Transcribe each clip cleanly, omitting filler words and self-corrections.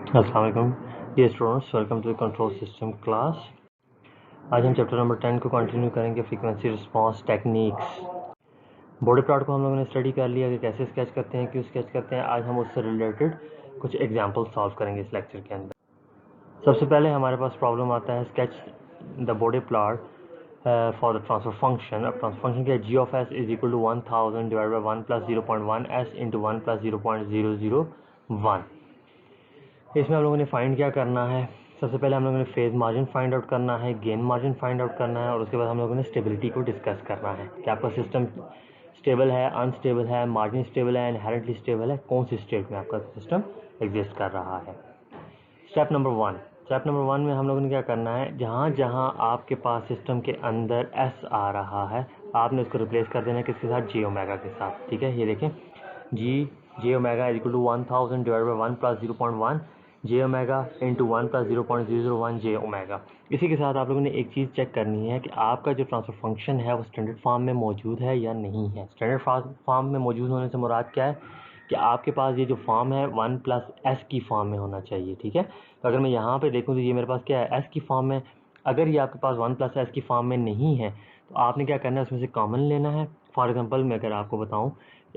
अस्सलाम वालेकुम dear students, welcome to the control system class. आज हम चैप्टर नंबर 10 को कंटिन्यू करेंगे, frequency response techniques. Bode plot को हम लोगों ने स्टडी कर लिया कि कैसे स्केच करते हैं, क्यों स्केच करते हैं। आज हम उससे रिलेटेड कुछ एग्जाम्पल सॉल्व करेंगे इस लेक्चर के अंदर। सबसे पहले हमारे पास प्रॉब्लम आता है sketch the Bode plot for the transfer function. अब ट्रांसफर फंक्शन क्या है, G of s is equal to 1000 divide by 1 plus 0.1 s into 1 plus 0.001। इसमें हम लोगों ने फाइंड क्या करना है, सबसे पहले हम लोगों ने फेज मार्जिन फाइंड आउट करना है, गेन मार्जिन फाइंड आउट करना है, और उसके बाद हम लोगों ने स्टेबिलिटी को डिस्कस करना है कि आपका सिस्टम स्टेबल है, अनस्टेबल है, मार्जिन स्टेबल है, इनहेरेंटली स्टेबल है, कौन सी स्टेट में आपका सिस्टम एग्जिस्ट कर रहा है। स्टेप नंबर वन में हम लोगों ने क्या करना है, जहाँ जहाँ आपके पास सिस्टम के अंदर एस आ रहा है आपने उसको रिप्लेस कर देना है किसके साथ, जे ओमेगा के साथ। ठीक है, ये देखें j omega is equal to 1000 divide by 1 plus 0.1 j omega into 1 plus 0.001 j omega. इसी के साथ आप लोगों ने एक चीज़ चेक करनी है कि आपका जो ट्रांसफर फंक्शन है वो स्टैंडर्ड फॉर्म में मौजूद है या नहीं है। स्टैंडर्ड फॉर्म में मौजूद होने से मुराद क्या है कि आपके पास ये जो फॉर्म है 1 प्लस एस की फॉर्म में होना चाहिए। ठीक है, तो अगर मैं यहाँ पे देखूँ तो ये मेरे पास क्या है, एस की फॉर्म में। अगर ये आपके पास 1 प्लस एस की फॉर्म में नहीं है तो आपने क्या करना है, उसमें से कॉमन लेना है। फॉर एग्जांपल मैं अगर आपको बताऊं,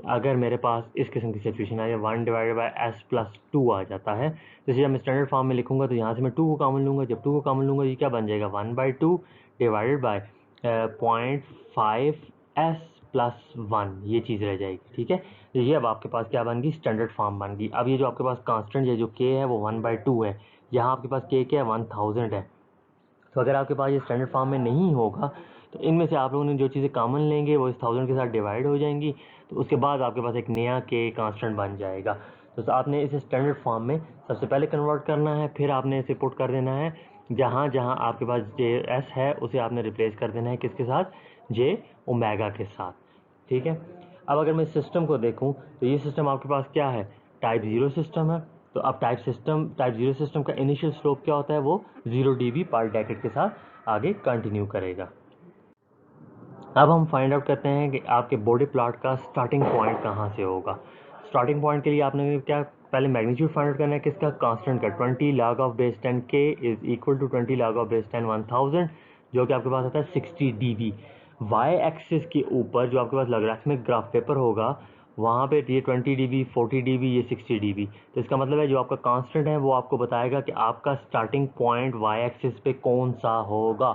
अगर मेरे पास इस किस्म की सिचुएशन आ जाए 1 डिवाइडेड बाई एस प्लस 2 आ जाता है, तो जब मैं स्टैंडर्ड फॉर्म में लिखूंगा तो यहाँ से मैं 2 को कॉमन लूँगा। जब 2 को कॉमन लूँगा ये क्या बन जाएगा, 1/2 डिवाइडेड बाई 0.5 एस प्लस 1, ये चीज़ रह जाएगी। ठीक है, तो ये अब आपके पास क्या बन गई, स्टैंडर्ड फॉर्म बन गई। अब ये जो आपके पास कांस्टेंट है जो के है वो 1/2 है, यहाँ आपके पास के क्या है, 1000 है। तो अगर आपके पास ये स्टैंडर्ड फॉर्म में नहीं होगा तो इनमें से आप लोगों ने जो चीज़ें कॉमन लेंगे वो इस 1000 के साथ डिवाइड हो जाएंगी, तो उसके बाद आपके पास एक नया के कांस्टेंट बन जाएगा। तो आपने इसे स्टैंडर्ड फॉर्म में सबसे पहले कन्वर्ट करना है, फिर आपने इसे पुट कर देना है जहाँ जहाँ आपके पास जे एस है उसे आपने रिप्लेस कर देना है किसके साथ, जे ओमेगा के साथ। ठीक है, अब अगर मैं सिस्टम को देखूँ तो ये सिस्टम आपके पास क्या है, टाइप 0 सिस्टम है। तो अब टाइप 0 सिस्टम का इनिशियल स्लोप क्या होता है, वो 0 dB पर डेकेड के साथ आगे कंटिन्यू करेगा। अब हम फाइंड आउट करते हैं कि आपके बॉडी प्लॉट का स्टार्टिंग पॉइंट कहाँ से होगा। स्टार्टिंग पॉइंट के लिए आपने क्या पहले मैग्नीट्यूड फाइंड आउट करना है किसका, कांस्टेंट का। 20 log ऑफ बेस 10 के is equal to 20 log of base 10 1000, जो कि आपके पास आता है 60 dB। वाई एक्सिस के ऊपर जो आपके पास लॉगरिथमिक ग्राफ पेपर होगा वहाँ पे ये 20 dB 40 dB ये 60 dB। तो इसका मतलब है जो आपका कांस्टेंट है वो आपको बताएगा कि आपका स्टार्टिंग पॉइंट वाई एक्सिस पे कौन सा होगा।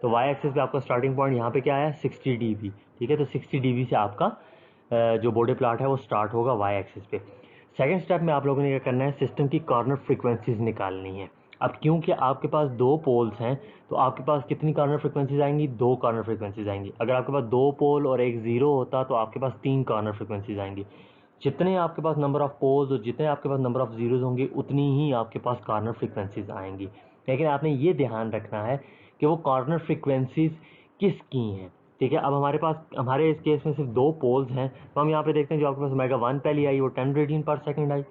तो वाई एक्सिस पे आपका स्टार्टिंग पॉइंट यहाँ पे क्या है, 60 dB। ठीक है, तो 60 dB से आपका जो बॉडी प्लॉट है वो स्टार्ट होगा वाई एक्सिस पे। सेकेंड स्टेप में आप लोगों ने क्या करना है, सिस्टम की कॉर्नर फ्रिक्वेंसीज निकालनी है। अब क्योंकि आपके पास दो पोल्स हैं तो आपके पास कितनी कॉर्नर फ्रिक्वेंसीज आएंगी, दो कॉर्नर फ्रिक्वेंसीज आएंगी। अगर आपके पास दो पोल और एक जीरो होता तो आपके पास तीन कॉर्नर फ्रिक्वेंसीज आएंगी। जितने आपके पास नंबर ऑफ पोल्स और जितने आपके पास नंबर ऑफ जीरोज होंगे उतनी ही आपके पास कॉर्नर फ्रिक्वेंसीज आएंगी। लेकिन आपने ये ध्यान रखना है कि वो कॉर्नर फ्रिक्वेंसीज किसकी हैं। ठीक है, अब हमारे पास हमारे इस केस में सिर्फ दो पोल्स हैं, तो हम यहाँ पे देखते हैं जो आपके पास ओमेगा 1 पहली आई वो 10 रेडियन पर सेकंड आई,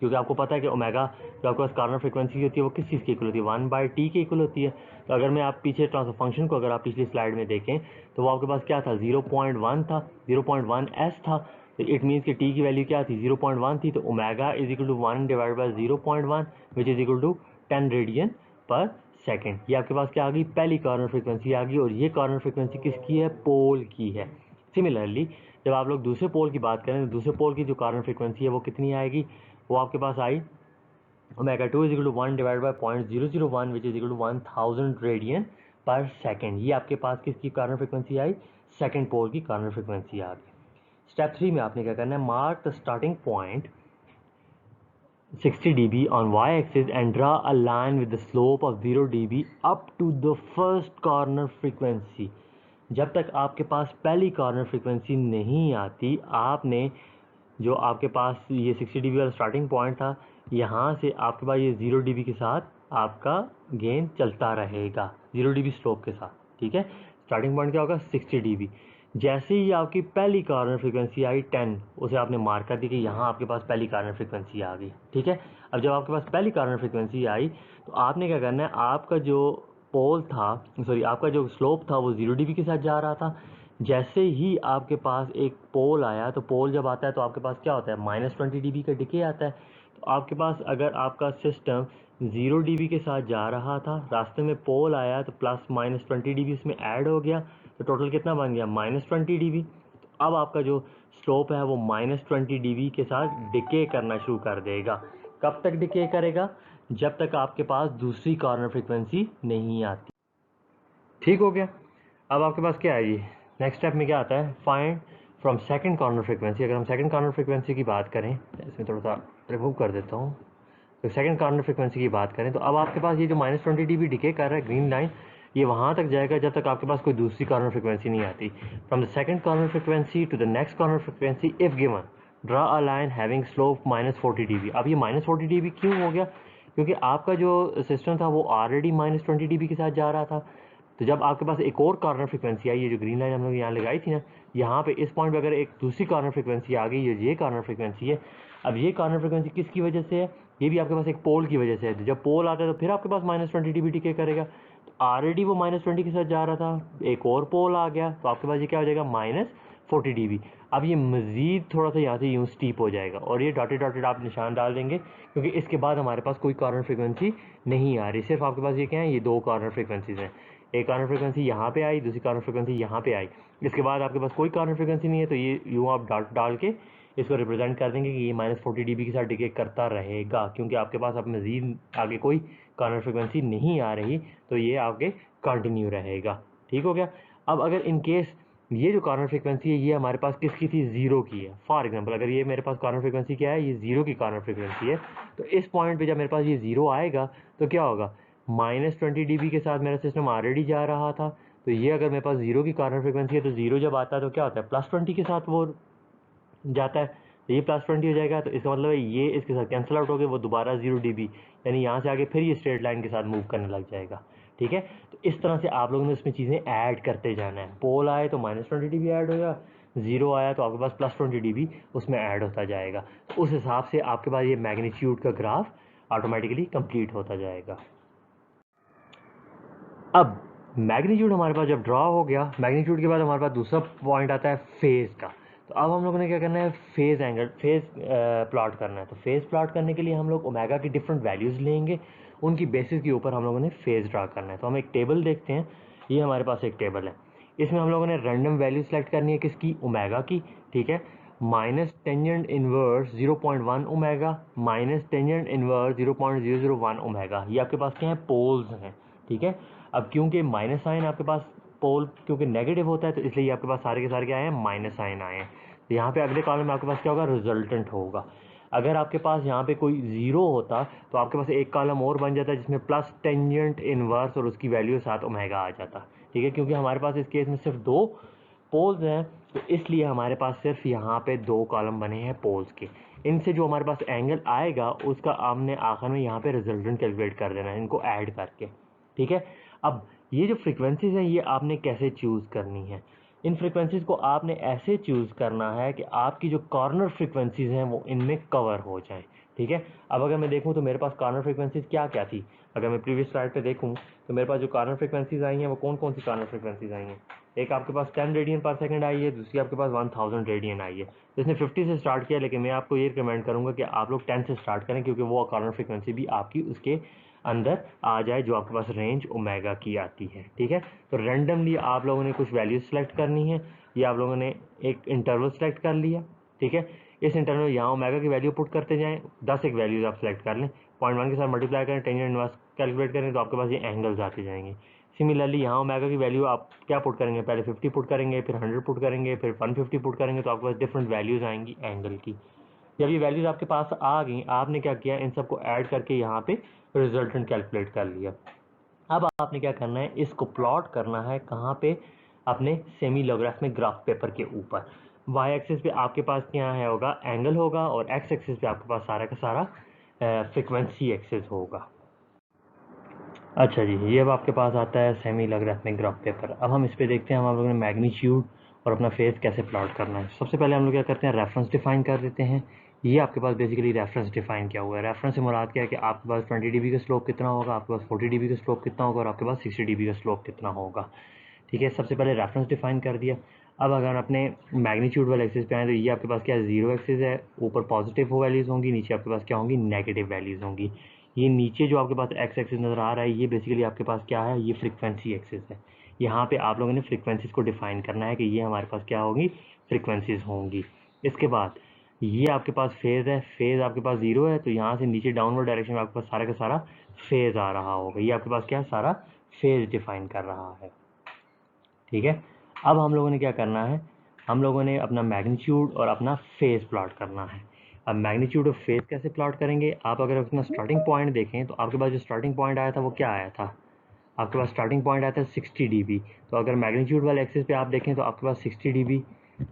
क्योंकि आपको पता है कि ओमेगा जो आपके पास कॉर्नर फ्रिक्वेंसी होती है वो किस चीज़ की इक्वल होती है, 1/t के इक्वल होती है। तो अगर मैं आप पीछे ट्रांसफर फंक्शन को अगर आप पिछली स्लाइड में देखें तो वो आपके पास क्या था, 0.1 था, 0.1 एस था। तो इट मीन्स कि टी की वैल्यू क्या थी, 0.1 थी। तो omega is equal to 1 divide by 0.1 which is equal to 10 radian per second. ये आपके पास क्या आ गई, पहली कॉर्नर फ्रिक्वेंसी आ गई, और ये कॉर्नर फ्रिक्वेंसी किसकी है, पोल की है। सिमिलरली जब आप लोग दूसरे पोल की बात करें तो दूसरे पोल की जो कॉर्नर फ्रिक्वेंसी है वो कितनी आएगी, वो आपके पास आई omega 2 is equal to 1 divide by 0.001 which is equal to 1000 radian per second. ये आपके पास किसकी कॉर्नर फ्रिक्वेंसी आई, सेकेंड पोल की कॉर्नर फ्रिक्वेंसी आ गई। स्टेप 3 में आपने क्या करना है, mark the starting point 60 dB on y-axis and draw a line with the slope of 0 dB up to the first corner frequency। जब तक आपके पास पहली कॉर्नर फ्रीक्वेंसी नहीं आती आपने जो आपके पास ये 60 dB वाला स्टार्टिंग पॉइंट था यहाँ से आपके पास ये 0 dB के साथ आपका गेन चलता रहेगा, 0 dB स्लोप के साथ। ठीक है, स्टार्टिंग पॉइंट क्या होगा, 60 dB। जैसे ही आपकी पहली कॉर्नर फ्रीक्वेंसी आई 10, उसे आपने मार्क कर दी कि यहाँ आपके पास पहली कॉर्नर फ्रीक्वेंसी आ गई। ठीक है, अब जब आपके पास पहली कॉर्नर फ्रीक्वेंसी आई तो आपने क्या करना है, आपका जो पोल था सॉरी आपका जो स्लोप था वो 0 dB के साथ जा रहा था। जैसे ही आपके पास एक पोल आया तो पोल जब आता है तो आपके पास क्या होता है, -20 dB का डिके आता है, तो आपके पास अगर आपका सिस्टम 0 dB के साथ जा रहा था, रास्ते में पोल आया तो प्लस माइनस 20 dB उसमें ऐड हो गया, तो टोटल कितना बन गया -20 dB। तो अब आपका जो स्लोप है वो -20 dB के साथ डिके करना शुरू कर देगा। कब तक डिके करेगा? जब तक आपके पास दूसरी कॉर्नर फ्रीक्वेंसी नहीं आती। ठीक हो गया। अब आपके पास क्या है, ये नेक्स्ट स्टेप में क्या आता है, find from second corner frequency. अगर हम सेकंड कॉर्नर फ्रीक्वेंसी की बात करें, इसमें थोड़ा सा रिमूव कर देता हूँ, तो सेकंड कॉर्नर फ्रीक्वेंसी की बात करें तो अब आपके पास ये जो -20 dB डिके कर रहा है ग्रीन लाइन, ये वहाँ तक जाएगा जब तक आपके पास कोई दूसरी कॉर्नर फ्रीक्वेंसी नहीं आती। From the second corner frequency to the next corner frequency if given draw a line having slope -40 dB। अब ये -40 dB क्यों हो गया? क्योंकि आपका जो सिस्टम था वो ऑलरेडी -20 dB के साथ जा रहा था। तो जब आपके पास एक और कॉर्नर फ्रीक्वेंसी आई, ये जो ग्रीन लाइन हम लोग यहाँ लगाई थी ना, यहाँ पे इस पॉइंट पे अगर एक दूसरी कॉर्नर फ्रीक्वेंसी आ गई, ये कॉर्नर फ्रीक्वेंसी है। अब ये कॉर्नर फ्रीक्वेंसी किसकी वजह से है? ये भी आपके पास एक पोल की वजह से है। तो जब पोल आता है तो फिर आपके पास -20 dB डिके करेगा। तो ऑलरेडी वो -20 के साथ जा रहा था, एक और पोल आ गया तो आपके पास ये क्या हो जाएगा, -40 dB। अब ये मज़ीद थोड़ा सा यहाँ से यूँ स्टीप हो जाएगा और ये डॉटेड डॉटेड आप निशान डाल देंगे, क्योंकि इसके बाद हमारे पास कोई कॉर्नर फ्रीक्वेंसी नहीं आ रही। सिर्फ आपके पास ये क्या है, ये दो कॉर्नर फ्रीक्वेंसीज हैं। एक कॉर्नर फ्रीक्वेंसी यहाँ पे आई, दूसरी कॉर्नर फ्रीक्वेंसी यहाँ पे आई। इसके बाद आपके पास कोई कॉर्नर फ्रीक्वेंसी नहीं है, तो ये यूँ आप डॉट डाल के इसको रिप्रेजेंट कर देंगे कि ये -40 dB के साथ डिके करता रहेगा, क्योंकि आपके पास अब मज़ीद आगे कोई कॉर्नर फ्रीक्वेंसी नहीं आ रही, तो ये आगे कंटिन्यू रहेगा। ठीक हो गया। अब अगर इन केस ये जो कॉर्नर फ्रीक्वेंसी है ये हमारे पास किसकी थी, 0 की है। फॉर एग्जांपल अगर ये मेरे पास कॉर्नर फ्रीक्वेंसी क्या है, ये 0 की कॉर्नर फ्रीक्वेंसी है, तो इस पॉइंट पे जब मेरे पास ये 0 आएगा तो क्या होगा, -20 dB के साथ मेरा सिस्टम ऑलरेडी जा रहा था। तो ये अगर मेरे पास 0 की कॉर्नर फ्रीक्वेंसी है तो 0 जब आता है तो क्या होता है, +20 के साथ वो जाता है। तो ये +20 हो जाएगा, तो इसका मतलब है ये इसके साथ कैंसिल आउट हो गए, वो दोबारा 0 dB, यानी यहाँ से आगे फिर ये स्ट्रेट लाइन के साथ मूव करने लग जाएगा। ठीक है। तो इस तरह से आप लोगों ने उसमें चीज़ें ऐड करते जाना है। पोल आए तो -20 dB ऐड होगा, 0 आया तो आपके पास +20 dB उसमें ऐड होता जाएगा। तो उस हिसाब से आपके पास ये मैग्नीट्यूड का ग्राफ ऑटोमेटिकली कंप्लीट होता जाएगा। अब मैग्नीट्यूड हमारे पास जब ड्रॉ हो गया, मैग्नीट्यूड के बाद हमारे पास दूसरा पॉइंट आता है फेज़ का। तो अब हम लोगों ने क्या करना है, फेज़ एंगल, फेज़ प्लॉट करना है। तो फेज़ प्लॉट करने के लिए हम लोग ओमेगा की डिफरेंट वैल्यूज़ लेंगे, उनकी बेसिस के ऊपर हम लोगों ने फेज़ ड्रा करना है। तो हम एक टेबल देखते हैं, ये हमारे पास एक टेबल है, इसमें हम लोगों ने रैंडम वैल्यू सेलेक्ट करनी है, किसकी, ओमेगा की। ठीक है। Minus tangent inverse 0.1 omega, minus tangent inverse 0.001 omega, ये आपके पास क्या है, पोल्स हैं। ठीक है। अब क्योंकि माइनस साइन आपके पास पोल क्योंकि नेगेटिव होता है, तो इसलिए आपके पास सारे के सारे क्या आए हैं, माइनस साइन आए हैं। तो यहाँ पे अगले कॉलम में आपके पास क्या होगा, रिजल्टेंट होगा। अगर आपके पास यहाँ पे कोई 0 होता तो आपके पास एक कॉलम और बन जाता जिसमें प्लस टेंजेंट इनवर्स और उसकी वैल्यू 7 ओमेगा आ जाता। ठीक है। क्योंकि हमारे पास इस केस में सिर्फ 2 पोल्स हैं, तो इसलिए हमारे पास सिर्फ यहाँ पे 2 कॉलम बने हैं पोल्स के। इनसे जो हमारे पास एंगल आएगा उसका हमने आखिर में यहाँ पे रिजल्टेंट कैलकुलेट कर देना है, इनको ऐड करके। ठीक है। अब ये जो फ्रीक्वेंसीज हैं ये आपने कैसे चूज़ करनी है, इन फ्रीक्वेंसीज को आपने ऐसे चूज़ करना है कि आपकी जो कॉर्नर फ्रीक्वेंसीज हैं वो इनमें कवर हो जाएं। ठीक है। अब अगर मैं देखूं तो मेरे पास कॉर्नर फ्रीक्वेंसीज क्या क्या थी, अगर मैं प्रीवियस स्लाइड पे देखूं तो मेरे पास जो कॉर्नर फ्रीक्वेंसीज आई हैं वो कौन कौन सी कॉर्नर फ्रीक्वेंसीज आई हैं। एक आपके पास 10 रेडियन पर सेकंड आई है, दूसरी आपके पास 1000 रेडियन आई है। तो इसने 50 से स्टार्ट किया, लेकिन मैं आपको ये रिकमेंड करूँगा कि आप लोग 10 से स्टार्ट करें, क्योंकि वो कॉर्नर फ्रीक्वेंसी भी आपकी उसके अंदर आ जाए जो आपके पास रेंज ओमेगा की आती है। ठीक है। तो रैंडमली आप लोगों ने कुछ वैल्यूज सेलेक्ट करनी है, या आप लोगों ने एक इंटरवल सेलेक्ट कर लिया। ठीक है। इस इंटरवल यहाँ ओमेगा की वैल्यू पुट करते जाएं, 10 एक वैल्यूज आप सेलेक्ट कर लें, 0.1 के साथ मल्टीप्लाई करें, टेंजेंट इनवर्स कैलकुलेट करें, तो आपके पास ये एंगल्स आते जाएंगे। सिमिलरली यहाँ ओमेगा की वैल्यू आप क्या पुट करेंगे, पहले 50 पुट करेंगे, फिर 100 पुट करेंगे, फिर 150 पुट करेंगे, तो आपके पास डिफरेंट वैल्यूज आएंगी एंगल की। जब ये वैल्यूज आपके पास आ गई, आपने क्या किया, इन सबको ऐड करके यहाँ पे रिजल्टेंट कैलकुलेट कर लिया। अब आपने क्या करना है, इसको प्लॉट करना है कहाँ पे, अपने सेमी लोगरिथमिक ग्राफ पेपर के ऊपर। वाई एक्सिस पे आपके पास क्या है होगा, एंगल होगा, और एक्स एक्सिस पे आपके पास सारा का सारा फ्रीक्वेंसी एक्सिस होगा। अच्छा जी, ये अब आपके पास आता है सेमी लोगरिथमिक ग्राफ पेपर। अब हम इस पे देखते हैं हम आप लोगों ने मैग्नीट्यूड और अपना फेस कैसे प्लॉट करना है। सबसे पहले हम लोग क्या करते हैं, रेफरेंस डिफाइन कर देते हैं। ये आपके पास बेसिकली रेफरेंस डिफाइन किया हुआ है। रेफरेंस से मुराद क्या है कि आपके पास 20 dB का स्लोप कितना होगा, आपके पास 40 dB का स्लोप कितना होगा, और आपके पास 60 dB का स्लोप कितना होगा। ठीक है। सबसे पहले रेफरेंस डिफाइन कर दिया। अब अगर अपने मैग्नीट्यूड वाले एक्सिस पे आए तो ये आपके पास क्या है, जीरो एक्सिस है, ऊपर पॉजिटिव वैल्यूज़ होंगी, नीचे आपके पास क्या होंगी, नेगेटिव वैल्यूज़ होंगी। ये नीचे जो आपके पास एक्स एक्सिस नज़र आ रहा है ये बेसिकली आपके पास क्या है, ये फ्रीक्वेंसी एक्सिस है। यहाँ पे आप लोगों ने फ्रीक्वेंसीज को डिफाइन करना है कि ये हमारे पास क्या होगी, फ्रीक्वेंसीज होंगी। इसके बाद ये आपके पास फेज़ है, फेज़ आपके पास जीरो है, तो यहाँ से नीचे डाउनवर्ड डायरेक्शन में आपके पास सारा का सारा फेज़ आ रहा होगा। ये आपके पास क्या है, सारा फेज़ डिफाइन कर रहा है। ठीक है, अब हम लोगों ने क्या करना है, हम लोगों ने अपना मैग्नीट्यूड और अपना फेज़ प्लॉट करना है। अब मैग्नीट्यूड और फेज़ कैसे प्लॉट करेंगे, आप अगर अपना स्टार्टिंग पॉइंट देखें तो आपके पास जो स्टार्टिंग पॉइंट आया था वो क्या आया था, आपके पास स्टार्टिंग पॉइंट आया था 60 dB। तो अगर मैग्नीट्यूड वाले एक्सिस पे आप देखें तो आपके पास 60 dB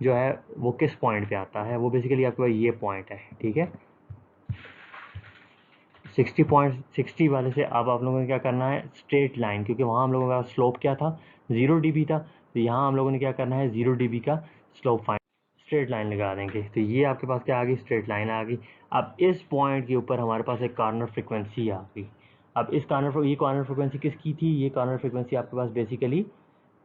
जो है वो किस पॉइंट पे आता है, वो बेसिकली आपके पास ये पॉइंट है। ठीक है, 60 वाले से अब आप लोगों ने क्या करना है, स्ट्रेट लाइन, क्योंकि वहाँ हम लोगों का स्लोप क्या था, 0 dB था, तो यहाँ हम लोगों ने क्या करना है, 0 dB का स्लोप फाइंड, स्ट्रेट लाइन लगा देंगे। तो ये आपके पास क्या आ गई, स्ट्रेट लाइन आ गई। अब इस पॉइंट के ऊपर हमारे पास एक कॉर्नर फ्रिक्वेंसी आ गई। अब इस ये कॉर्नर फ्रिक्वेंसी किसकी थी, ये कॉर्नर फ्रिक्वेंसी आपके पास बेसिकली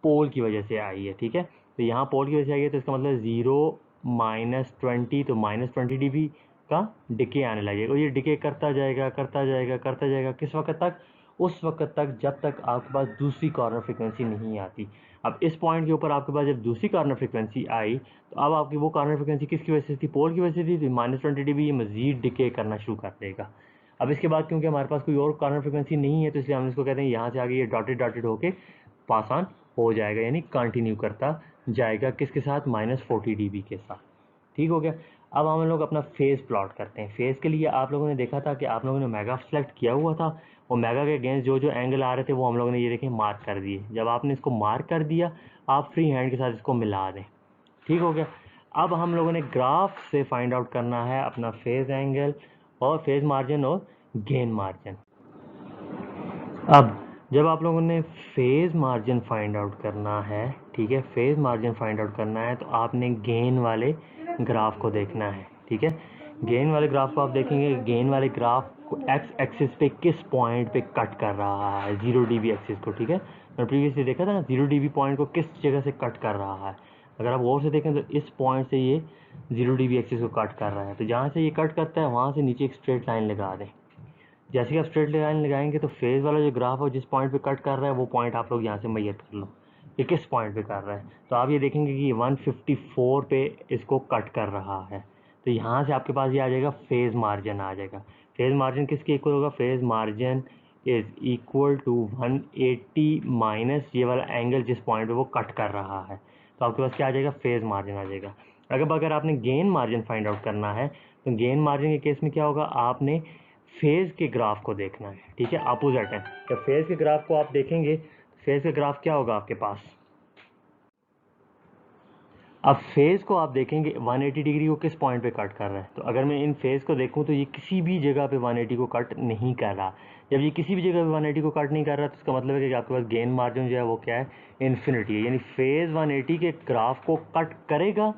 पोल की वजह से आई है। ठीक है, तो यहाँ पोल की वजह से आई है, तो इसका मतलब 0 -20, तो -20 dB का डिके आने लगेगा। और ये डिके करता जाएगा करता जाएगा करता जाएगा, किस वक्त तक, उस वक्त तक जब तक आपके पास दूसरी कॉर्नर फ्रिक्वेंसी नहीं आती। अब इस पॉइंट के ऊपर आपके पास जब दूसरी कॉर्नर फ्रिक्वेंसी आई तो अब आपकी वो कॉर्नर फ्रिक्वेंसी किसकी वजह से थी, पोल की वजह से थी, तो -20 dB ये मजीद डिके करना शुरू कर देगा। अब इसके बाद क्योंकि हमारे पास कोई और कॉर्नर फ्रिक्वेंसी नहीं है तो इसलिए हम इसको कहते हैं यहाँ से आगे ये डॉटेड डॉटेड होके पास ऑन हो जाएगा, यानी कंटिन्यू करता जाएगा, किसके साथ, -40 dB के साथ। ठीक हो गया। अब हम लोग अपना फेज़ प्लॉट करते हैं। फेज़ के लिए आप लोगों ने देखा था कि आप लोगों ने मेगा सेलेक्ट किया हुआ था और मेगा के अगेंस्ट जो जो एंगल आ रहे थे वो हम लोगों ने ये देखें मार्क कर दिए। जब आपने इसको मार्क कर दिया आप फ्री हैंड के साथ इसको मिला दें। ठीक हो गया। अब हम लोगों ने ग्राफ से फाइंड आउट करना है अपना फेज़ एंगल और फेज़ मार्जिन और गेन मार्जिन। अब जब आप लोगों ने फेज़ मार्जिन फाइंड आउट करना है, ठीक है, फेज़ मार्जिन फाइंड आउट करना है तो आपने गेन वाले ग्राफ को देखना है। ठीक है, गेन वाले ग्राफ को आप देखेंगे, गेन वाले ग्राफ को एक्स एक्सिस पे किस पॉइंट पे कट कर रहा है, 0 dB एक्सिस को। ठीक है, मैंने प्रीवियसली देखा था ना, 0 dB पॉइंट को किस जगह से कट कर रहा है। अगर आप गौर से देखें तो इस पॉइंट से ये 0 dB एक्सिस को कट कर रहा है, तो जहाँ से ये कट करता है वहाँ से नीचे एक स्ट्रेट लाइन लगा दें। जैसे कि आप स्ट्रेट लाइन लगाएंगे तो फेज़ वाला जो ग्राफ है जिस पॉइंट पे कट कर रहा है वो पॉइंट आप लोग यहाँ से मैयर कर लो कि किस पॉइंट पे कर रहा है। तो आप ये देखेंगे कि 154 पे इसको कट कर रहा है, तो यहाँ से आपके पास ये आ जाएगा फेज़ मार्जिन आ जाएगा। फेज़ मार्जिन किसके इक्वल होगा, phase margin is equal to 180 minus ये वाला एंगल जिस पॉइंट पे वो कट कर रहा है। तो आपके पास क्या आ जाएगा, फेज़ मार्जिन आ जाएगा। अगर आपने गेन मार्जिन फाइंड आउट करना है तो गेन मार्जिन के केस में क्या होगा, आपने फेज़ के ग्राफ को देखना है। ठीक है, अपोजिट है। जब फेज़ के ग्राफ को आप देखेंगे फेज़ का ग्राफ क्या होगा आपके पास, अब फेज़ को आप देखेंगे 180 डिग्री को किस पॉइंट पे कट कर रहा है। तो अगर मैं इन फेज़ को देखूं तो ये किसी भी जगह पे 180 को कट नहीं कर रहा। जब ये किसी भी जगह पे 180 को कट नहीं कर रहा तो इसका मतलब है कि आपके पास गेन मार्जिन जो है वो क्या है, इन्फिनिटी है। यानी फेज़ 180 के ग्राफ को कट करेगा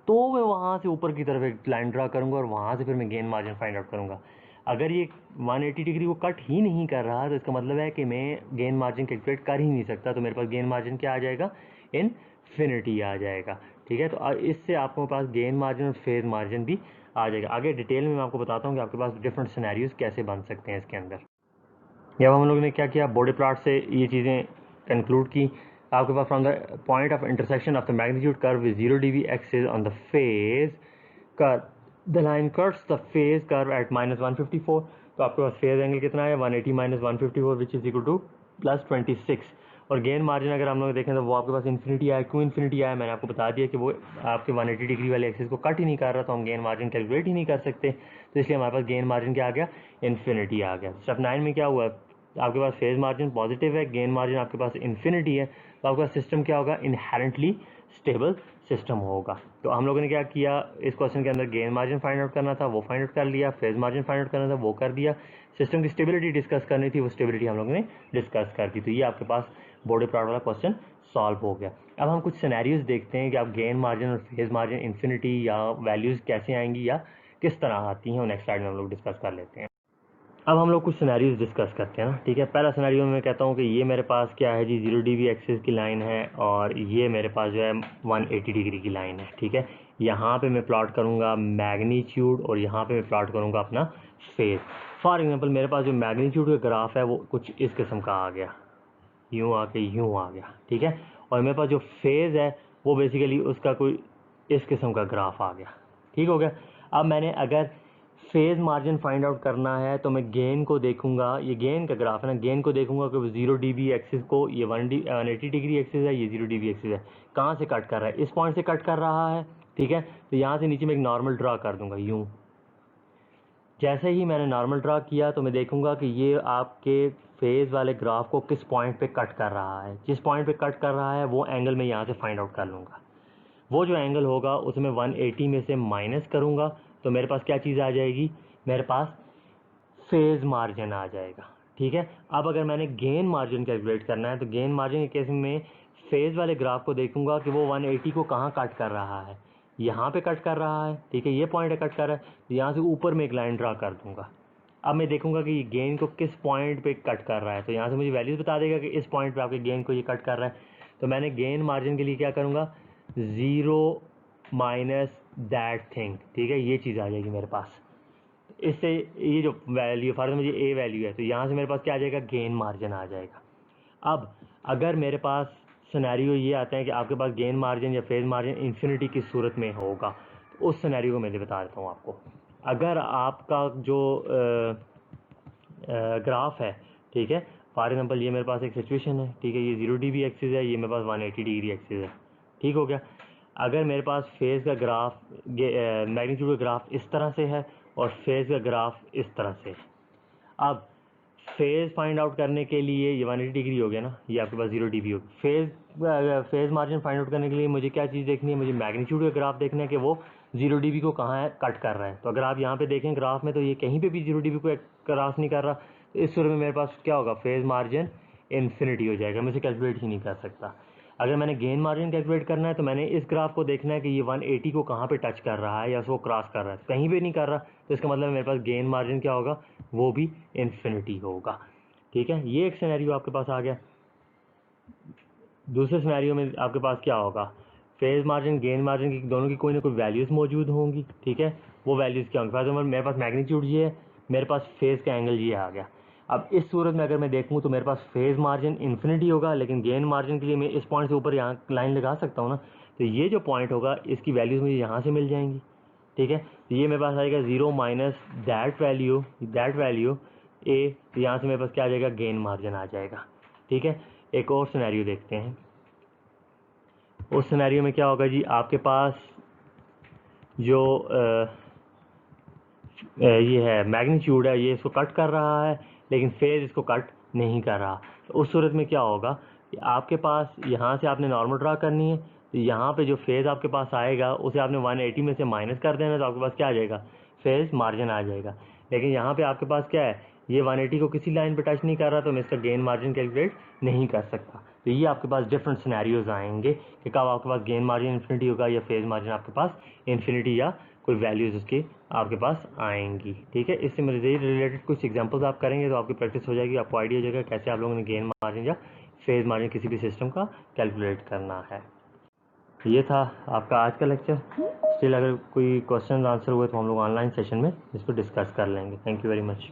तो मैं वहाँ से ऊपर की तरफ एक लाइन ड्रा करूँगा और वहाँ से फिर मैं गेन मार्जिन फाइंड आउट करूँगा। अगर ये 180 डिग्री को कट ही नहीं कर रहा तो इसका मतलब है कि मैं गेन मार्जिन कैलकुलेट कर ही नहीं सकता, तो मेरे पास गेन मार्जिन क्या आ जाएगा, इनफिनिटी आ जाएगा। ठीक है, तो इससे आपके पास गेन मार्जिन और फेज़ मार्जिन भी आ जाएगा। आगे डिटेल में मैं आपको बताता हूँ कि आपके पास डिफरेंट सिनेरियोज कैसे बन सकते हैं इसके अंदर। जब हम लोगों ने क्या किया, बॉडी प्लॉट से ये चीज़ें कंक्लूड की। आपके पास from the point of intersection of the magnitude curve with 0 dB axis on the phase curve, the line cuts the phase curve at -154। तो आपके पास फेज एंगल कितना है, 180 - 154 विच इज इक्वल टू +26। और गेन मार्जिन अगर हम लोग देखें तो वो आपके पास इन्फिनिटी आया। क्यों इन्फिनिटी आया, मैंने आपको बता दिया कि वो आपके 180 डिग्री वाले एक्सिस को कट ही नहीं कर रहा, तो हम गेन मार्जिन कैलकुलेट ही नहीं कर सकते, तो इसलिए हमारे पास गेन मार्जिन क्या आ गया, इन्फिनिटी आ गया। स्टेप 9 में क्या हुआ, आपके पास फेज मार्जिन पॉजिटिव है, गेन मार्जिन आपके पास इन्फिनिटी है, तो आपका सिस्टम क्या होगा, इनहेरेंटली स्टेबल सिस्टम होगा। तो हम लोगों ने क्या किया, इस क्वेश्चन के अंदर गेन मार्जिन फाइंड आउट करना था वो फाइंड आउट कर लिया, फेज मार्जिन फाइंड आउट करना था वो कर दिया, सिस्टम की स्टेबिलिटी डिस्कस करनी थी वो स्टेबिलिटी हम लोगों ने डिस्कस कर दी। तो ये आपके पास बॉडी प्लॉट वाला क्वेश्चन सॉल्व हो गया। अब हम कुछ सिनेरियोज देखते हैं कि आप गेन मार्जिन और फेज मार्जिन इन्फिनिटी या वैल्यूज़ कैसे आएंगी या किस तरह आती हैं, नेक्स्ट स्लाइड में हम लोग डिस्कस कर लेते हैं। अब हम लोग कुछ सिनेरियोज डिस्कस करते हैं ना, ठीक है। पहला सिनेरियो में मैं कहता हूँ कि ये मेरे पास क्या है जी, 0 dB एक्सिस की लाइन है और ये मेरे पास जो है 180 डिग्री की लाइन है, ठीक है। यहाँ पे मैं प्लॉट करूँगा मैग्नीट्यूड और यहाँ पे मैं प्लॉट करूँगा अपना फेज। फॉर एग्जांपल मेरे पास जो मैग्नीट्यूड का ग्राफ है वो कुछ इस किस्म का आ गया, यूँ आके यूँ आ गया, ठीक है। और मेरे पास जो फेज़ है वो बेसिकली उसका कोई इस किस्म का ग्राफ आ गया, ठीक हो गया। अब मैंने अगर फेज़ मार्जिन फाइंड आउट करना है तो मैं गेन को देखूंगा, ये गेन का ग्राफ है ना, गेन को देखूंगा कि वो 0 dB एक्सिस को, ये 180 डिग्री एक्सिस है, ये 0 dB एक्सिस है, कहाँ से कट कर रहा है, इस पॉइंट से कट कर रहा है, ठीक है। तो यहाँ से नीचे मैं एक नॉर्मल ड्रा कर दूंगा यूँ। जैसे ही मैंने नॉर्मल ड्रा किया तो मैं देखूंगा कि ये आपके फेज़ वाले ग्राफ को किस पॉइंट पे कट कर रहा है। जिस पॉइंट पे कट कर रहा है वो एंगल मैं यहाँ से फाइंड आउट कर लूँगा। वो जो एंगल होगा उसे मैं 180 में से माइनस करूँगा तो मेरे पास क्या चीज़ आ जाएगी, मेरे पास फेज़ मार्जिन आ जाएगा, ठीक है। अब अगर मैंने गेन मार्जिन कैलकुलेट करना है तो गेन मार्जिन के केस में फेज़ वाले ग्राफ को देखूंगा कि वो 180 को कहाँ कट कर रहा है, यहाँ पे कट कर रहा है, ठीक है, ये पॉइंट कट कर रहा है, तो यहाँ से ऊपर में एक लाइन ड्रा कर दूंगा। अब मैं देखूंगा कि ये गेन को किस पॉइंट पे कट कर रहा है, तो यहाँ से मुझे वैल्यूज़ बता देगा कि इस पॉइंट पे आपके गेन को ये कट कर रहा है। तो मैंने गेन मार्जिन के लिए क्या करूँगा, 0 माइनस दैट थिंग, ठीक है, ये चीज़ आ जाएगी मेरे पास। इससे ये जो वैल्यू फॉर मुझे ए वैल्यू है तो यहाँ से मेरे पास क्या आ जाएगा, गेन मार्जिन आ जाएगा। अब अगर मेरे पास सिनेरियो ये आता है कि आपके पास गेन मार्जिन या फेज मार्जिन इन्फिनिटी की सूरत में होगा, तो उस सिनेरियो को मैं बता देता हूँ आपको। अगर आपका जो ग्राफ है, ठीक है, फॉर एग्जांपल ये मेरे पास एक सिचुएशन है, ठीक है, ये 0 dB एक्सिस है, ये मेरे पास 180 डिग्री एक्सिस है, ठीक हो गया। अगर मेरे पास फेज़ का ग्राफ मैग्नीट्यूड का ग्राफ इस तरह से है और फेज़ का ग्राफ इस तरह से है। अब फेज़ फाइंड आउट करने के लिए ये 180 डिग्री हो गया ना, ये आपके पास 0 dB हो गया। फेज़ मार्जिन फाइंड आउट करने के लिए मुझे क्या चीज़ देखनी है, मुझे मैग्नीट्यूड का ग्राफ देखना है कि वो 0 dB को कहाँ है कट कर रहा है। तो अगर आप यहाँ पे देखें ग्राफ में तो ये कहीं पे भी 0 dB को क्रॉस नहीं कर रहा, तो इस सूरत में मेरे पास क्या होगा, फेज़ मार्जिन इन्फिनिटी हो जाएगा, मैं इसे कैलकुलेट ही नहीं कर सकता। अगर मैंने गेन मार्जिन कैलकुलेट करना है तो मैंने इस ग्राफ को देखना है कि ये 180 को कहाँ पे टच कर रहा है या उसको क्रॉस कर रहा है, कहीं पे नहीं कर रहा, तो इसका मतलब मेरे पास गेन मार्जिन क्या होगा, वो भी इन्फिनिटी होगा, ठीक है। ये एक सिनेरियो आपके पास आ गया। दूसरे सिनेरियो में आपके पास क्या होगा, फेज़ मार्जिन गेन मार्जिन की दोनों की कोई ना कोई वैल्यूज़ मौजूद होंगी, ठीक है। वो वैल्यूज़ क्या होंगी, फॉर एग्जाम्पल मेरे पास मैग्नीट्यूड ये है, मेरे पास फेज़ का एंगल ये आ गया। अब इस सूरत में अगर मैं देखूँ तो मेरे पास फेज़ मार्जिन इन्फिनिटी होगा, लेकिन गेन मार्जिन के लिए मैं इस पॉइंट से ऊपर यहाँ लाइन लगा सकता हूँ ना, तो ये जो पॉइंट होगा इसकी वैल्यूज़ मुझे यहाँ से मिल जाएंगी, ठीक है। तो ये मेरे पास आएगा 0 माइनस दैट वैल्यू ए, तो यहाँ से मेरे पास क्या आ जाएगा, गेन मार्जिन आ जाएगा, ठीक है। एक और सिनेरियो देखते हैं। उस सिनेरियो में क्या होगा जी, आपके पास जो ये है मैग्नीट्यूड है, ये इसको कट कर रहा है लेकिन फेज इसको कट नहीं कर रहा। तो उस सूरत में क्या होगा कि आपके पास यहाँ से आपने नॉर्मल ड्रा करनी है, तो यहाँ पे जो फेज़ आपके पास आएगा उसे आपने 180 में से माइनस कर देना, तो आपके पास क्या आ जाएगा, फेज़ मार्जिन आ जाएगा। लेकिन यहाँ पे आपके पास क्या है, ये 180 को किसी लाइन पे टच नहीं कर रहा, तो मैं इसका गेन मार्जिन कैलकुलेट नहीं कर सकता। तो ये आपके पास डिफरेंट सिनेरियोज आएंगे कि कब आपके पास गेन मार्जिन इन्फिनिटी होगा या फेज़ मार्जिन आपके पास इन्फिनिटी या कोई वैल्यूज़ उसकी आपके पास आएंगी, ठीक है। इससे मेरे रिलेटेड कुछ एग्जांपल्स आप करेंगे तो आपकी प्रैक्टिस हो जाएगी, आपको आइडिया हो जाएगा कैसे आप लोगों ने गेन मार्जिन या फेज़ मार्जिन किसी भी सिस्टम का कैलकुलेट करना है। ये था आपका आज का लेक्चर। स्टिल अगर कोई क्वेश्चन आंसर हुए तो हम लोग ऑनलाइन सेशन में इसको डिस्कस कर लेंगे। Thank you very much.